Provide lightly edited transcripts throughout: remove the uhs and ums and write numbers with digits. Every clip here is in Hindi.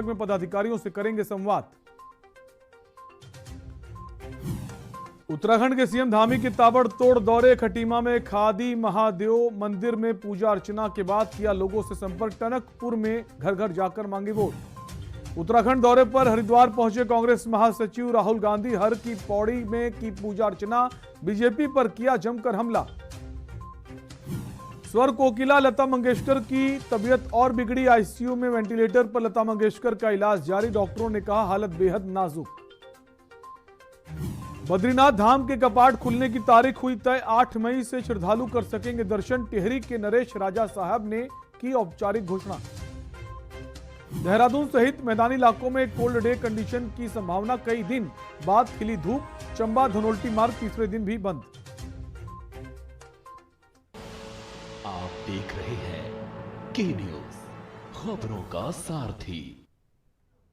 में पदाधिकारियों से करेंगे संवाद। उत्तराखंड के सीएम धामी के ताबड़तोड़ दौरे। खटीमा में खादी महादेव मंदिर में पूजा अर्चना के बाद किया लोगों से संपर्क। टनकपुर में घर घर जाकर मांगी वोट। उत्तराखंड दौरे पर हरिद्वार पहुंचे कांग्रेस महासचिव राहुल गांधी। हर की पौड़ी में की पूजा अर्चना। बीजेपी पर किया जमकर हमला। स्वर कोकिला लता मंगेशकर की तबीयत और बिगड़ी। आईसीयू में वेंटिलेटर पर लता मंगेशकर का इलाज जारी। डॉक्टरों ने कहा हालत बेहद नाजुक। बद्रीनाथ धाम के कपाट खुलने की तारीख हुई तय। 8 मई से श्रद्धालु कर सकेंगे दर्शन। टिहरी के नरेश राजा साहब ने की औपचारिक घोषणा। देहरादून सहित मैदानी इलाकों में कोल्ड डे कंडीशन की संभावना। कई दिन बाद खिली धूप। चंबा धनोल्टी मार्ग तीसरे दिन भी बंद। आप देख रहे हैं के न्यूज, खबरों का सारथी।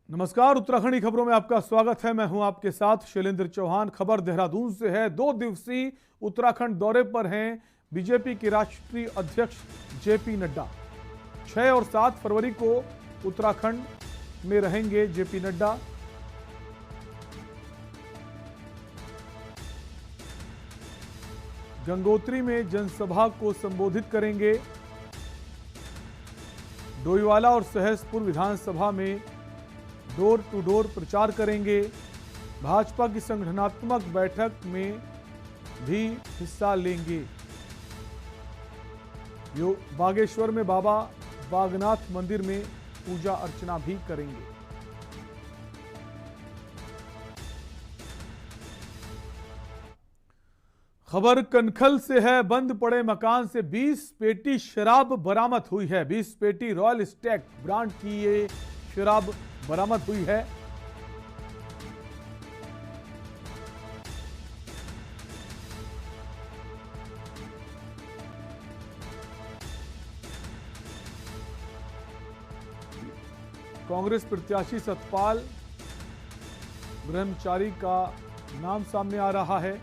नमस्कार, उत्तराखंडी खबरों में आपका स्वागत है। मैं हूं आपके साथ शैलेंद्र चौहान। खबर देहरादून से है। 2 दिवसीय उत्तराखंड दौरे पर हैं बीजेपी के राष्ट्रीय अध्यक्ष जेपी नड्डा। 6 और 7 फरवरी को उत्तराखंड में रहेंगे जेपी नड्डा। गंगोत्री में जनसभा को संबोधित करेंगे। डोईवाला और सहसपुर विधानसभा में डोर टू डोर प्रचार करेंगे। भाजपा की संगठनात्मक बैठक में भी हिस्सा लेंगे। बागेश्वर में बाबा बागनाथ मंदिर में पूजा अर्चना भी करेंगे। खबर कनखल से है। बंद पड़े मकान से 20 पेटी शराब बरामद हुई है। 20 पेटी रॉयल स्टैग ब्रांड की ये शराब बरामद हुई है। कांग्रेस प्रत्याशी सतपाल ब्रह्मचारी का नाम सामने आ रहा है।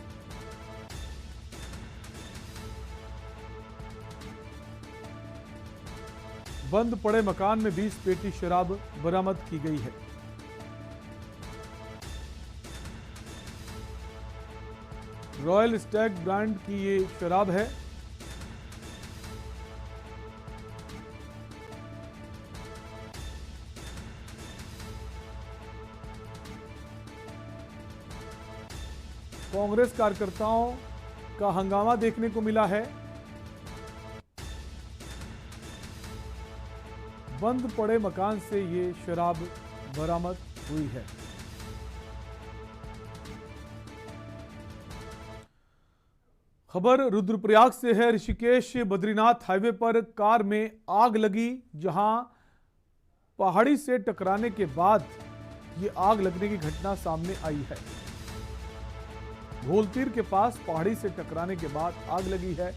बंद पड़े मकान में 20 पेटी शराब बरामद की गई है। रॉयल स्टैग ब्रांड की ये शराब है। कांग्रेस कार्यकर्ताओं का हंगामा देखने को मिला है। बंद पड़े मकान से ये शराब बरामद हुई है। खबर रुद्रप्रयाग से है। ऋषिकेश बद्रीनाथ हाईवे पर कार में आग लगी, जहां पहाड़ी से टकराने के बाद ये आग लगने की घटना सामने आई है। घोलतीर के पास पहाड़ी से टकराने के बाद आग लगी है।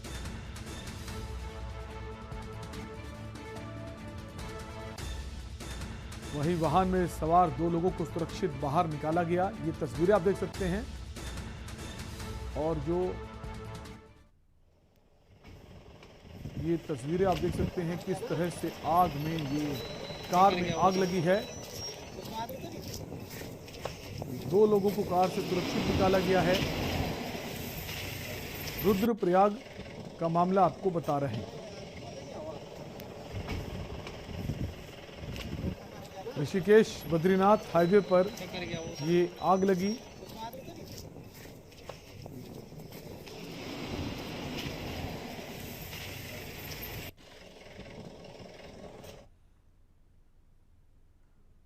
वहीं वाहन में सवार 2 लोगों को सुरक्षित बाहर निकाला गया। ये तस्वीरें आप देख सकते हैं। और जो ये तस्वीरें आप देख सकते हैं किस तरह से आग में ये कार में आग लगी है। 2 लोगों को कार से सुरक्षित निकाला गया है। रुद्रप्रयाग का मामला आपको बता रहे हैं। ऋषिकेश बद्रीनाथ हाईवे पर ये आग लगी।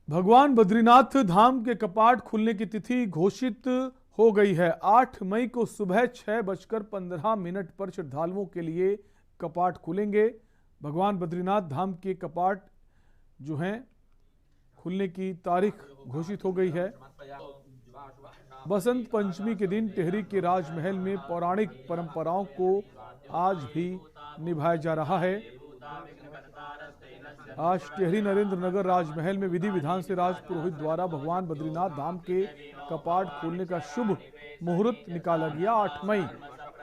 भगवान बद्रीनाथ धाम के कपाट खुलने की तिथि घोषित हो गई है। 8 मई को सुबह 6:15 पर श्रद्धालुओं के लिए कपाट खुलेंगे। भगवान बद्रीनाथ धाम के कपाट जो हैं खुलने की तारीख घोषित हो गई है। बसंत पंचमी के दिन टिहरी के राजमहल में पौराणिक परंपराओं को आज भी निभाया जा रहा है। आज टिहरी नरेंद्र नगर राजमहल में विधि विधान से राज पुरोहित द्वारा भगवान बद्रीनाथ धाम के कपाट खोलने का शुभ मुहूर्त निकाला गया। 8 मई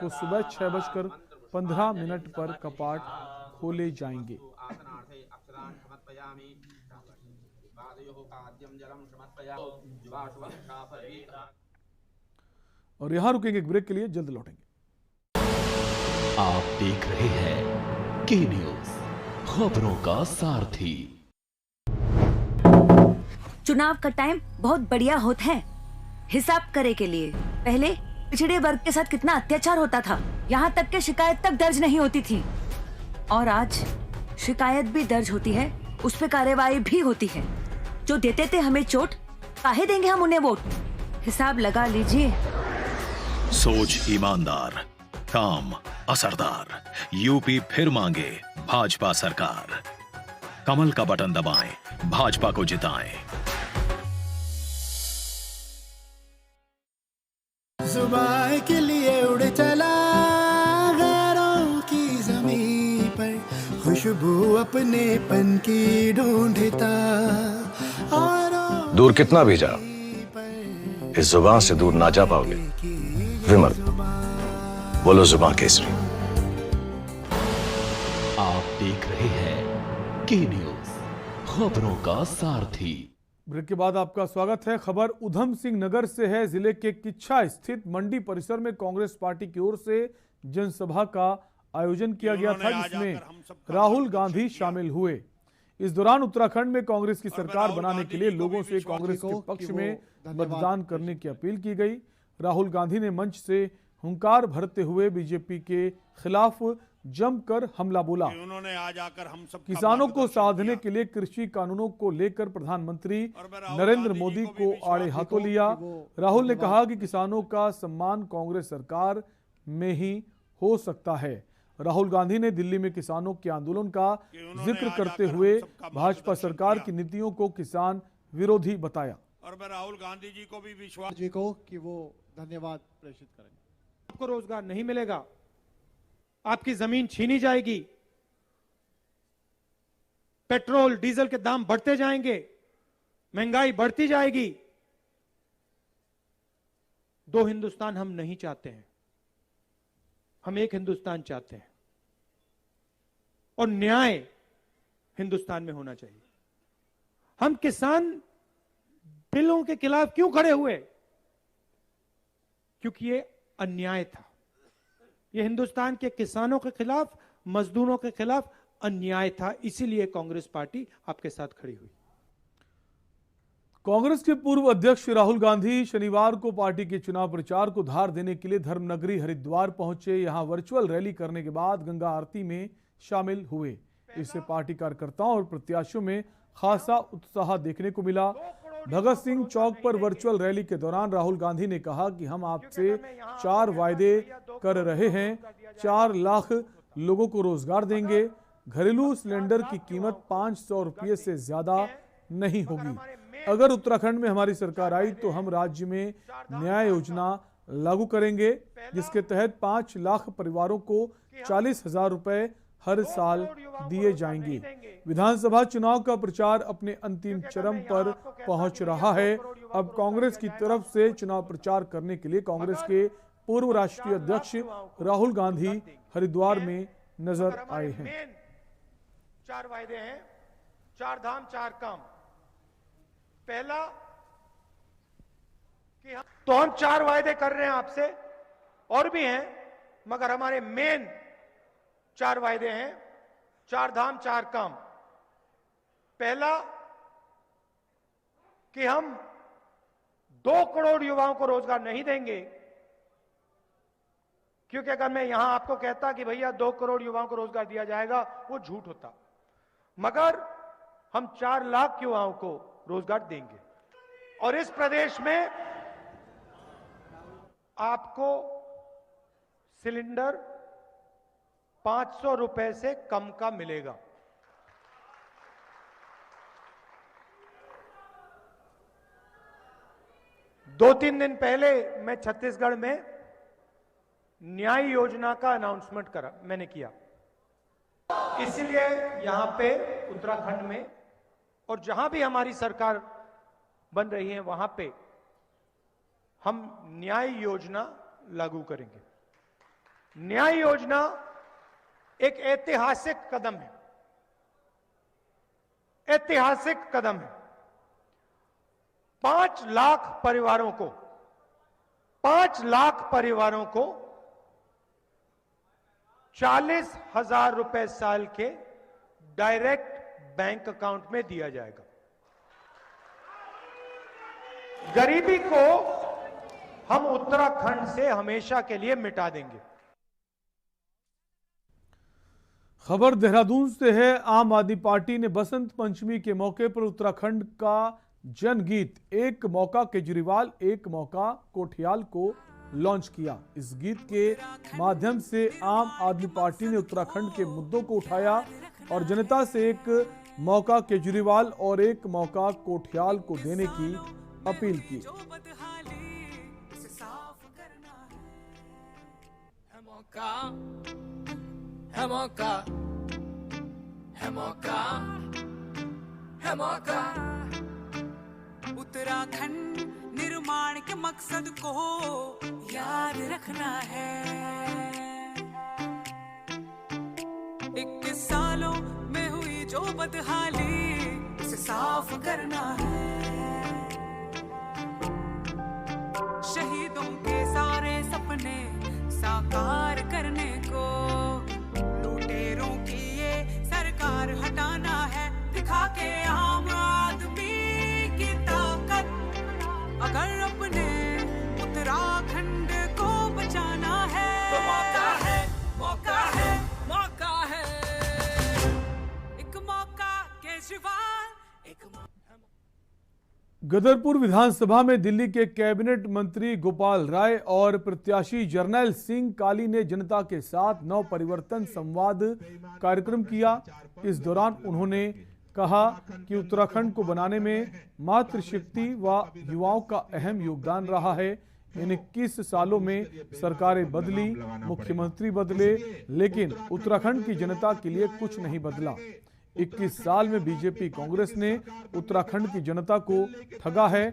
को सुबह 6:15 पर कपाट खोले जाएंगे। और यहां रुकेंगे एक ब्रेक के लिए, जल्द लौटेंगे। आप देख रहे हैं के न्यूज, खबरों का सारथी। चुनाव का टाइम बहुत बढ़िया होता है हिसाब करे के लिए। पहले पिछड़े वर्ग के साथ कितना अत्याचार होता था, यहाँ तक कि शिकायत तक दर्ज नहीं होती थी। और आज शिकायत भी दर्ज होती है, उस पे कार्रवाई भी होती है। जो देते थे हमें चोट, काहे देंगे हम उन्हें वोट? हिसाब लगा लीजिए। सोच ईमानदार, काम असरदार, यूपी फिर मांगे भाजपा सरकार। कमल का बटन दबाएं, भाजपा को जिताएं। जुबान के लिए उड़ चला गैरों की ज़मीं पर, खुशबू अपने पन की ढूंढता। और दूर कितना भी जा, इस जुबान से दूर ना जा पाओगे। विमल, बोलो जुबान केसरी। आप देख रहे हैं के न्यूज, खबरों का सारथी। ब्रेक के बाद आपका स्वागत है। खबर उधम सिंह नगर से है। जिले के किच्छा स्थित मंडी परिसर में कांग्रेस पार्टी की ओर से जनसभा का आयोजन किया गया था, जिसमें राहुल गांधी शामिल हुए। इस दौरान उत्तराखंड में कांग्रेस की सरकार बनाने के लिए लोगों से कांग्रेस के पक्ष में मतदान करने की अपील की गई। राहुल गांधी ने मंच से हुंकार भरते हुए बीजेपी के खिलाफ जमकर हमला बोला। उन्होंने आज आकर हम सब किसानों को साधने के लिए कृषि कानूनों को लेकर प्रधानमंत्री नरेंद्र मोदी को आड़े हाथों लिया। राहुल ने कहा कि किसानों का सम्मान कांग्रेस सरकार में ही हो सकता है। राहुल गांधी ने दिल्ली में किसानों के आंदोलन का जिक्र करते हुए भाजपा सरकार की नीतियों को किसान विरोधी बताया। और मैं राहुल गांधी जी को भी विश्वास जी को कि वो धन्यवाद प्रेषित करेंगे। आपको रोजगार नहीं मिलेगा, आपकी जमीन छीनी जाएगी, पेट्रोल डीजल के दाम बढ़ते जाएंगे, महंगाई बढ़ती जाएगी। दो हिंदुस्तान हम नहीं चाहते हैं, हम एक हिंदुस्तान चाहते हैं और न्याय हिंदुस्तान में होना चाहिए। हम किसान बिलों के खिलाफ क्यों खड़े हुए? क्योंकि ये अन्याय था। ये हिंदुस्तान के किसानों के खिलाफ, मजदूरों के खिलाफ अन्याय था, इसीलिए कांग्रेस पार्टी आपके साथ खड़ी हुई। कांग्रेस के पूर्व अध्यक्ष राहुल गांधी शनिवार को पार्टी के चुनाव प्रचार को धार देने के लिए धर्मनगरी हरिद्वार पहुंचे। यहां वर्चुअल रैली करने के बाद गंगा आरती में शामिल हुए। इससे पार्टी कार्यकर्ताओं और प्रत्याशियों में खासा उत्साह देखने को मिला। भगत सिंह चौक पर वर्चुअल रैली के दौरान राहुल गांधी ने कहा कि हम आपसे 4 वायदे कर रहे हैं। 4 लाख लोगों को रोजगार देंगे। घरेलू सिलेंडर की कीमत 500 रुपये से ज्यादा नहीं होगी। अगर उत्तराखंड में हमारी सरकार आई तो हम राज्य में न्याय योजना लागू करेंगे, जिसके तहत 5 लाख परिवारों को 40,000 रुपए हर साल दिए जाएंगे। विधानसभा चुनाव का प्रचार अपने अंतिम चरम पर पहुंच रहा है। अब कांग्रेस की तरफ से चुनाव प्रचार करने के लिए कांग्रेस के पूर्व राष्ट्रीय अध्यक्ष राहुल गांधी हरिद्वार में नजर आए हैं। 4 वायदे हैं, 4 धाम 4 काम। पहला कि हम 4 वायदे कर रहे हैं आपसे, और भी हैं, मगर हमारे मेन 4 वायदे हैं, 4 धाम 4 काम। पहला कि हम 2 करोड़ युवाओं को रोजगार नहीं देंगे, क्योंकि अगर मैं यहां आपको कहता कि भैया 2 करोड़ युवाओं को रोजगार दिया जाएगा, वो झूठ होता। मगर हम 4 लाख युवाओं को रोजगार देंगे। और इस प्रदेश में आपको सिलेंडर 500 रुपए से कम का मिलेगा। दो 3 दिन पहले मैं छत्तीसगढ़ में न्याय योजना का अनाउंसमेंट मैंने किया। इसलिए यहां पे उत्तराखंड में और जहां भी हमारी सरकार बन रही है, वहां पे हम न्याय योजना लागू करेंगे। न्याय योजना एक ऐतिहासिक कदम है, ऐतिहासिक कदम है। 5 लाख परिवारों को 5 लाख परिवारों को 40,000 रुपए साल के डायरेक्ट बैंक अकाउंट में दिया जाएगा। गरीबी को हम उत्तराखंड से हमेशा के लिए मिटा देंगे। खबर देहरादून से है। आम आदमी पार्टी ने बसंत पंचमी के मौके पर उत्तराखंड का जनगीत एक मौका केजरीवाल एक मौका कोठियाल को लॉन्च किया। इस गीत के माध्यम से आम आदमी पार्टी ने उत्तराखंड के मुद्दों को उठाया और जनता से एक मौका केजरीवाल और एक मौका कोठियाल को देने की अपील की। उत्तराखंड निर्माण के मकसद को याद रखना है। 21 सालों में हुई जो बदहाली उसे साफ करना है। शहीदों के सारे सपने साकार करने को लुटेरों की ये सरकार हटाना है। दिखा के आम आदमी की ताकत अगर अपने उत्तराखंड को बचाना है तो मौका है मौका है मौका है। एक मौका केजरीवाल एक मौका। गदरपुर विधानसभा में दिल्ली के कैबिनेट मंत्री गोपाल राय और प्रत्याशी जर्नैल सिंह काली ने जनता के साथ नव परिवर्तन संवाद कार्यक्रम किया। इस दौरान उन्होंने कहा कि उत्तराखंड को बनाने में मातृशक्ति व युवाओं का अहम योगदान रहा है। इन 21 सालों में सरकारें बदली, मुख्यमंत्री बदले, लेकिन उत्तराखंड की जनता के लिए कुछ नहीं बदला। 21 साल में बीजेपी कांग्रेस ने उत्तराखंड की जनता को ठगा है।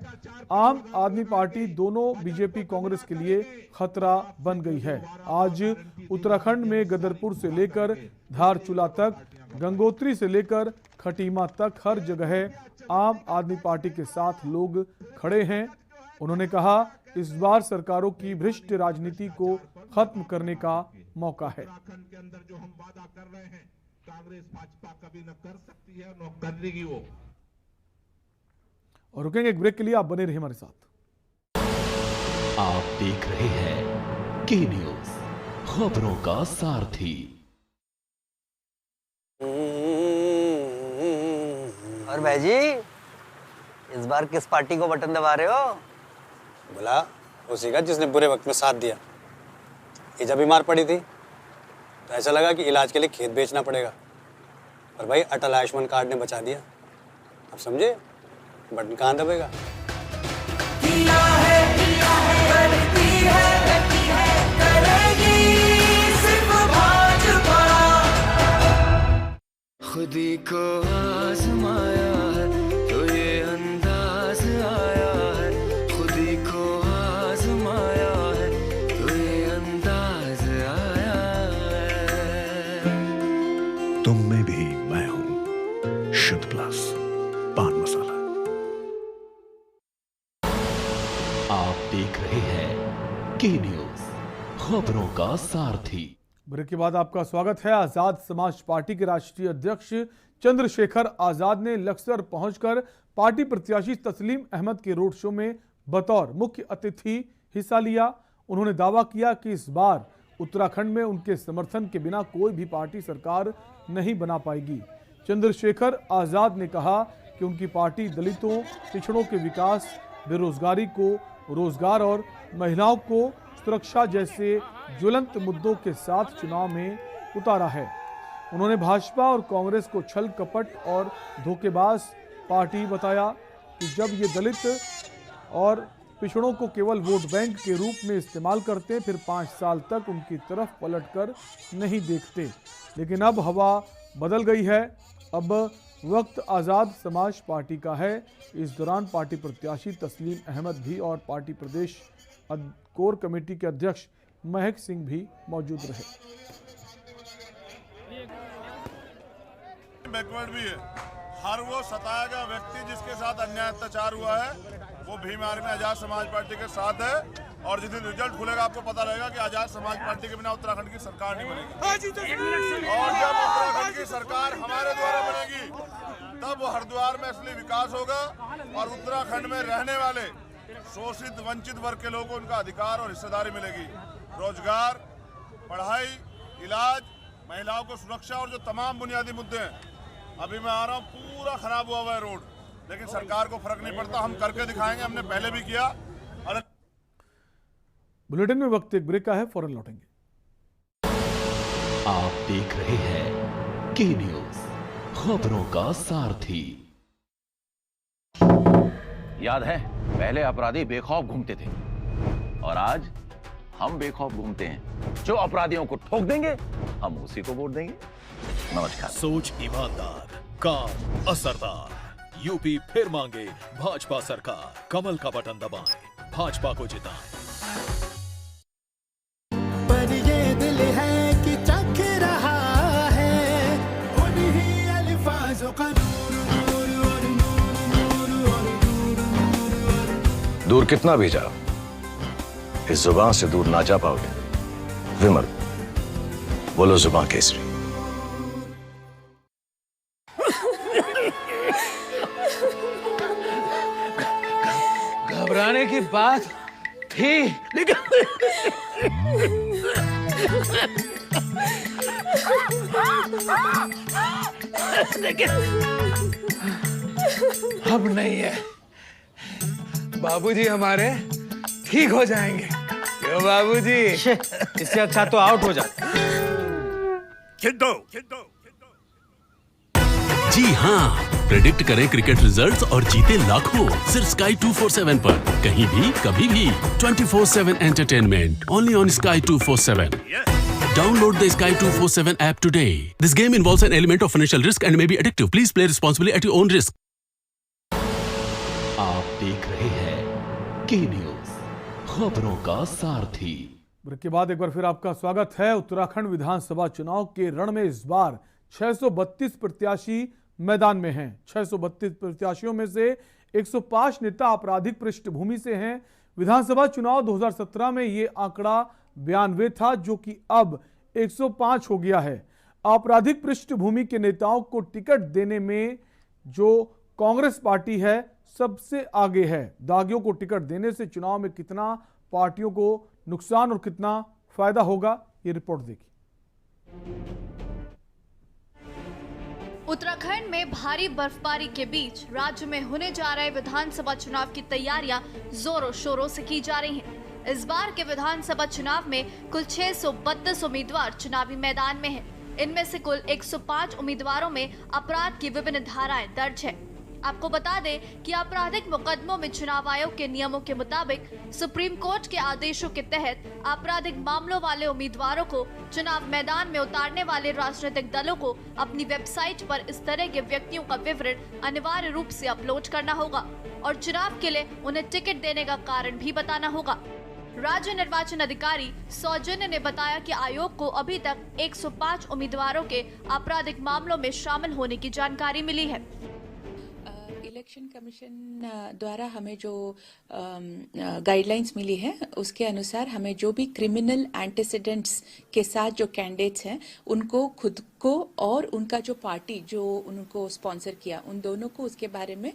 आम आदमी पार्टी दोनों बीजेपी कांग्रेस के लिए खतरा बन गई है। आज उत्तराखंड में गदरपुर से लेकर धारचूला तक, गंगोत्री से लेकर खटीमा तक हर जगह आम आदमी पार्टी के साथ लोग खड़े हैं। उन्होंने कहा इस बार सरकारों की भ्रष्ट राजनीति को खत्म करने का मौका है। कांग्रेस भाजपा कभी न कर सकती है न करेगी वो। और रुकेंगे एक ब्रेक के लिए, आप बने रहिए हमारे साथ। आप देख रहे हैं के न्यूज, खबरों का सारथी। और भाई जी इस बार किस पार्टी को बटन दबा रहे हो? बोला उसी का जिसने बुरे वक्त में साथ दिया। ये जब बीमार पड़ी थी तो ऐसा लगा कि इलाज के लिए खेत बेचना पड़ेगा, पर भाई अटल आयुष्मान कार्ड ने बचा दिया। अब समझे बटन कहाँ दबेगा। खुदी को आजमाया है तो ये अंदाज आया है। खुदी को आजमाया है तो ये अंदाज आया है। तुम में भी मैं हूं, शुद्ध प्लस पान मसाला। आप देख रहे हैं के न्यूज, खबरों का सारथी। ब्रेक के बाद आपका स्वागत है। आजाद समाज पार्टी के राष्ट्रीय अध्यक्ष चंद्रशेखर आजाद ने लक्सर पहुंचकर पार्टी प्रत्याशी तस्लीम अहमद के रोड शो में बतौर मुख्य अतिथि हिस्सा लिया। उन्होंने दावा किया कि इस बार उत्तराखंड में उनके समर्थन के बिना कोई भी पार्टी सरकार नहीं बना पाएगी। चंद्रशेखर आजाद ने कहा कि उनकी पार्टी दलितों, पिछड़ों के विकास, बेरोजगारी को रोजगार और महिलाओं को सुरक्षा जैसे ज्वलंत मुद्दों के साथ चुनाव में उतारा है। उन्होंने भाजपा और कांग्रेस को छल कपट और धोखेबाज पार्टी बताया कि जब ये दलित और पिछड़ों को केवल वोट बैंक के रूप में इस्तेमाल करते हैं, फिर 5 साल तक उनकी तरफ पलटकर नहीं देखते। लेकिन अब हवा बदल गई है। अब वक्त आज़ाद समाज पार्टी का है। इस दौरान पार्टी प्रत्याशी तस्लीम अहमद भी और पार्टी प्रदेश कोर कमेटी के अध्यक्ष महक सिंह भी मौजूद रहे। बैकवर्ड भी है। हर वो सताया गया व्यक्ति जिसके साथ अन्याय अत्याचार हुआ है वो भीम आर्मी आजाद समाज पार्टी के साथ है और जिस दिन रिजल्ट खुलेगा आपको पता लगेगा कि आजाद समाज पार्टी के बिना उत्तराखंड की सरकार नहीं बनेगी। और जब उत्तराखंड की सरकार हमारे द्वारा बनेगी तब हरिद्वार में असली विकास होगा और उत्तराखंड में रहने वाले शोषित वंचित वर्ग के लोगों को उनका अधिकार और हिस्सेदारी मिलेगी। रोजगार, पढ़ाई, इलाज, महिलाओं को सुरक्षा और जो तमाम बुनियादी मुद्दे हैं। अभी मैं आ रहा हूँ, पूरा खराब हुआ है रोड, लेकिन सरकार को फर्क नहीं पड़ता, हम करके दिखाएंगे, हमने पहले भी किया। और बुलेटिन में वक्त एक ब्रेक का है, फौरन लौटेंगे। आप देख रहे हैं के न्यूज, खबरों का सारथी। याद है पहले अपराधी बेखौफ घूमते थे और आज हम बेखौफ घूमते हैं। जो अपराधियों को ठोक देंगे हम उसी को वोट देंगे। नमस्कार। सोच ईमानदार, काम असरदार। यूपी फिर मांगे भाजपा सरकार। कमल का बटन दबाएं, भाजपा को जिताएं। पर ये दिल है कि चख रहा है उन्हीं अल्फाजों का दूर कितना भी जाओ, इस जुबान से दूर ना जा पाओगे। विमल, बोलो जुबान केसरी। घबराने की बात थी, लेकिन अब नहीं है। बाबूजी हमारे ठीक हो जाएंगे। क्यों बाबूजी? इससे अच्छा तो आउट हो जाता। जी हाँ, प्रेडिक्ट करें क्रिकेट रिजल्ट्स और जीते लाखों सिर्फ Sky 247 पर। कहीं भी कभी भी 24/7 entertainment only on Sky 247। Download the Sky 247 app today. This game involves an element of financial risk and may be addictive. Please play responsibly at your own risk. आप देख रहे हैं के न्यूज, खबरों का सारथी। ब्रेक के बाद एक बार फिर आपका स्वागत है। उत्तराखंड विधानसभा चुनाव के रण में इस बार 632 प्रत्याशी मैदान में हैं। 632 प्रत्याशियों में से 105 नेता आपराधिक पृष्ठभूमि से हैं। विधानसभा चुनाव 2017 में ये आंकड़ा 92 था, जो कि अब 105 हो गया है। आपराधिक पृष्ठभूमि के नेताओं को टिकट देने में जो कांग्रेस पार्टी है सबसे आगे है। दागियों को टिकट देने से चुनाव में कितना पार्टियों को नुकसान और कितना फायदा होगा, ये रिपोर्ट देखिए। उत्तराखंड में भारी बर्फबारी के बीच राज्य में होने जा रहे विधानसभा चुनाव की तैयारियां जोरों शोरों से की जा रही हैं। इस बार के विधानसभा चुनाव में कुल 632 उम्मीदवार चुनावी मैदान में हैं। इनमें से कुल 105 उम्मीदवारों में अपराध की विभिन्न धाराएं दर्ज है। आपको बता दें कि आपराधिक मुकदमों में चुनाव आयोग के नियमों के मुताबिक सुप्रीम कोर्ट के आदेशों के तहत आपराधिक मामलों वाले उम्मीदवारों को चुनाव मैदान में उतारने वाले राजनीतिक दलों को अपनी वेबसाइट पर इस तरह के व्यक्तियों का विवरण अनिवार्य रूप से अपलोड करना होगा और चुनाव के लिए उन्हें टिकट देने का कारण भी बताना होगा। राज्य निर्वाचन अधिकारी सौजन्य ने बताया कि आयोग को अभी तक 105 उम्मीदवारों के आपराधिक मामलों में शामिल होने की जानकारी मिली है। इलेक्शन कमीशन द्वारा हमें जो गाइडलाइंस मिली है उसके अनुसार हमें जो भी क्रिमिनल एंटीसीडेंट्स के साथ जो कैंडिडेट्स हैं उनको खुद को और उनका जो पार्टी जो उनको स्पॉन्सर किया उन दोनों को उसके बारे में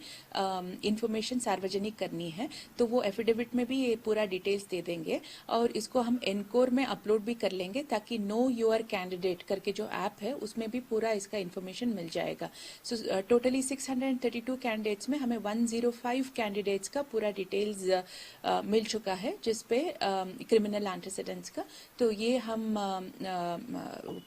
इंफॉर्मेशन सार्वजनिक करनी है। तो वो एफिडेविट में भी ये पूरा डिटेल्स दे देंगे और इसको हम एनकोर में अपलोड भी कर लेंगे ताकि नो योर कैंडिडेट करके जो ऐप है उसमें भी पूरा इसका इंफॉर्मेशन मिल जाएगा। सो टोटली 632 कैंडिडेट्स में हमें 105 कैंडिडेट्स का पूरा डिटेल्स मिल चुका है जिसपे क्रिमिनल एंटीसीडेंट्स का। तो ये हम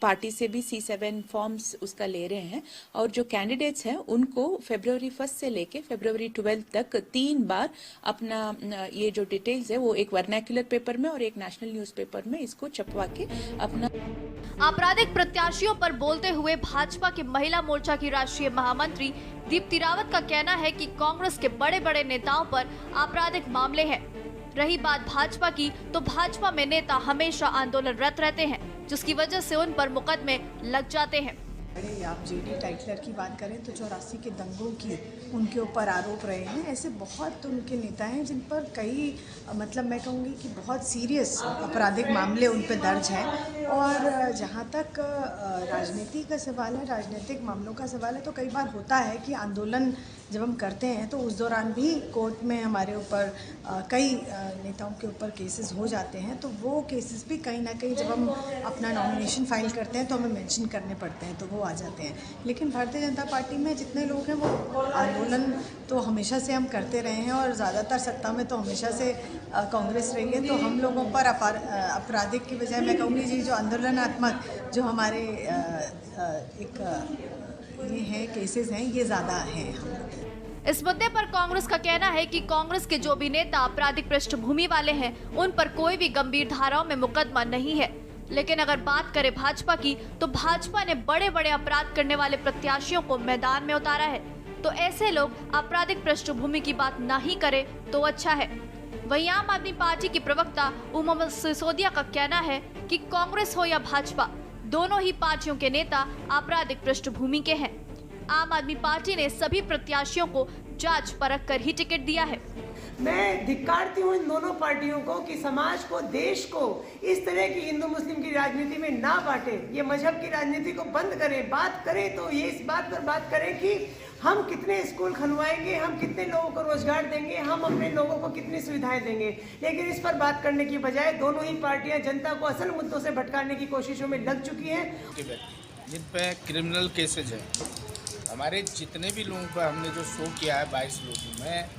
पार्टी से भी C7 फॉर्म्स उसका ले रहे हैं और जो कैंडिडेट्स हैं उनको फरवरी 1 से लेके फरवरी 12 तक 3 बार अपना ये जो डिटेल्स है वो एक वर्नाक्युलर पेपर में और एक नेशनल न्यूज़पेपर में इसको छपवा के अपना। आपराधिक प्रत्याशियों पर बोलते हुए भाजपा के महिला मोर्चा की राष्ट्रीय महामंत्री दीप्ति रावत का कहना है कि कांग्रेस के बड़े बड़े नेताओं पर आपराधिक मामले हैं। रही बात भाजपा की, तो भाजपा में नेता हमेशा आंदोलनरत रहते हैं जिसकी वजह से उन पर मुकदमे लग जाते हैं। आप जेडी टाइटलर की बात करें तो 84 के दंगों की उनके ऊपर आरोप रहे हैं। ऐसे बहुत उनके नेता हैं जिन पर कई मतलब मैं कहूँगी कि बहुत सीरियस आपराधिक मामले उन पर दर्ज हैं। और जहाँ तक राजनीति का सवाल है, राजनीतिक मामलों का सवाल है, तो कई बार होता है कि आंदोलन जब हम करते हैं तो उस दौरान भी कोर्ट में हमारे ऊपर कई नेताओं के ऊपर केसेस हो जाते हैं। तो वो केसेस भी कहीं ना कहीं जब हम अपना नॉमिनेशन फाइल करते हैं तो हमें मेंशन करने पड़ते हैं, तो वो आ जाते हैं। लेकिन भारतीय जनता पार्टी में जितने लोग हैं वो आंदोलन तो हमेशा से हम करते रहे हैं और ज़्यादातर सत्ता में तो हमेशा से कांग्रेस रही है। तो हम लोगों पर आपराधिक की बजाय मैं कहूँगी जी जो आंदोलनात्मक जो हमारे एक ये हैं केसेस हैं, ये ज़्यादा हैं। इस मुद्दे पर कांग्रेस का कहना है कि कांग्रेस के जो भी नेता आपराधिक पृष्ठभूमि वाले हैं उन पर कोई भी गंभीर धाराओं में मुकदमा नहीं है। लेकिन अगर बात करें भाजपा की, तो भाजपा ने बड़े बड़े अपराध करने वाले प्रत्याशियों को मैदान में उतारा है। तो ऐसे लोग आपराधिक पृष्ठभूमि की बात ना ही करे तो अच्छा है। वहीं आम आदमी पार्टी की प्रवक्ता उमा सिसोदिया का कहना है कि कांग्रेस हो या भाजपा, दोनों ही पार्टियों के नेता आपराधिक पृष्ठभूमि के हैं। आम आदमी पार्टी ने सभी प्रत्याशियों को जांच परख कर ही टिकट दिया है। मैं धिक्कारती हूँ इन दोनों पार्टियों को कि समाज को, देश को इस तरह की हिंदू मुस्लिम की राजनीति में ना बांटे। ये मजहब की राजनीति को बंद करें। बात करें तो ये इस बात पर बात करें कि हम कितने स्कूल खुलवाएंगे, हम कितने लोगों को रोजगार देंगे, हम अपने लोगों को कितनी सुविधाएं देंगे। लेकिन इस पर बात करने की बजाय दोनों ही पार्टियां जनता को असल मुद्दों से भटकाने की कोशिशों में लग चुकी हैं। जिन पे क्रिमिनल केसेज है, हमारे जितने भी लोगों पर हमने जो शो किया है 22 लोगों में,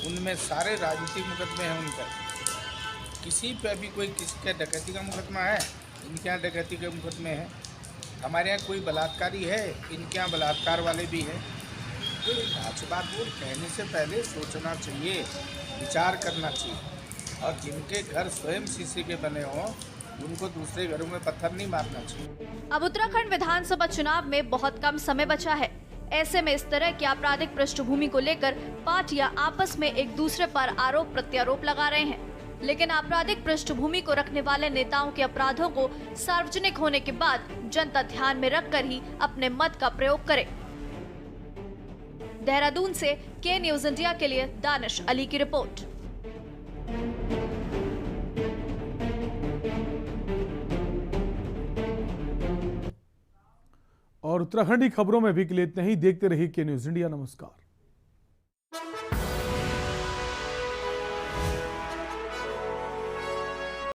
उनमें सारे राजनीतिक मुकदमे हैं उन पर। किसी पे भी कोई किसी का डकैती का मुकदमा है, इनके यहाँ डकैती के मुकदमे हैं। हमारे यहाँ कोई बलात्कारी है, इनके यहाँ बलात्कार वाले भी हैं। तो भाजपा को कहने से पहले सोचना चाहिए, विचार करना चाहिए। और जिनके घर स्वयं शीशे के बने हों, उनको दूसरे घरों में पत्थर नहीं मारना चाहिए। अब उत्तराखंड विधानसभा चुनाव में बहुत कम समय बचा है। ऐसे में इस तरह की आपराधिक पृष्ठभूमि को लेकर पार्टियां आपस में एक दूसरे पर आरोप प्रत्यारोप लगा रहे हैं। लेकिन आपराधिक पृष्ठभूमि को रखने वाले नेताओं के अपराधों को सार्वजनिक होने के बाद जनता ध्यान में रखकर ही अपने मत का प्रयोग करे। देहरादून से के न्यूज इंडिया के लिए दानिश अली की रिपोर्ट। और उत्तराखंडी खबरों में भी के लिए इतना ही। देखते रहिए के न्यूज इंडिया। नमस्कार।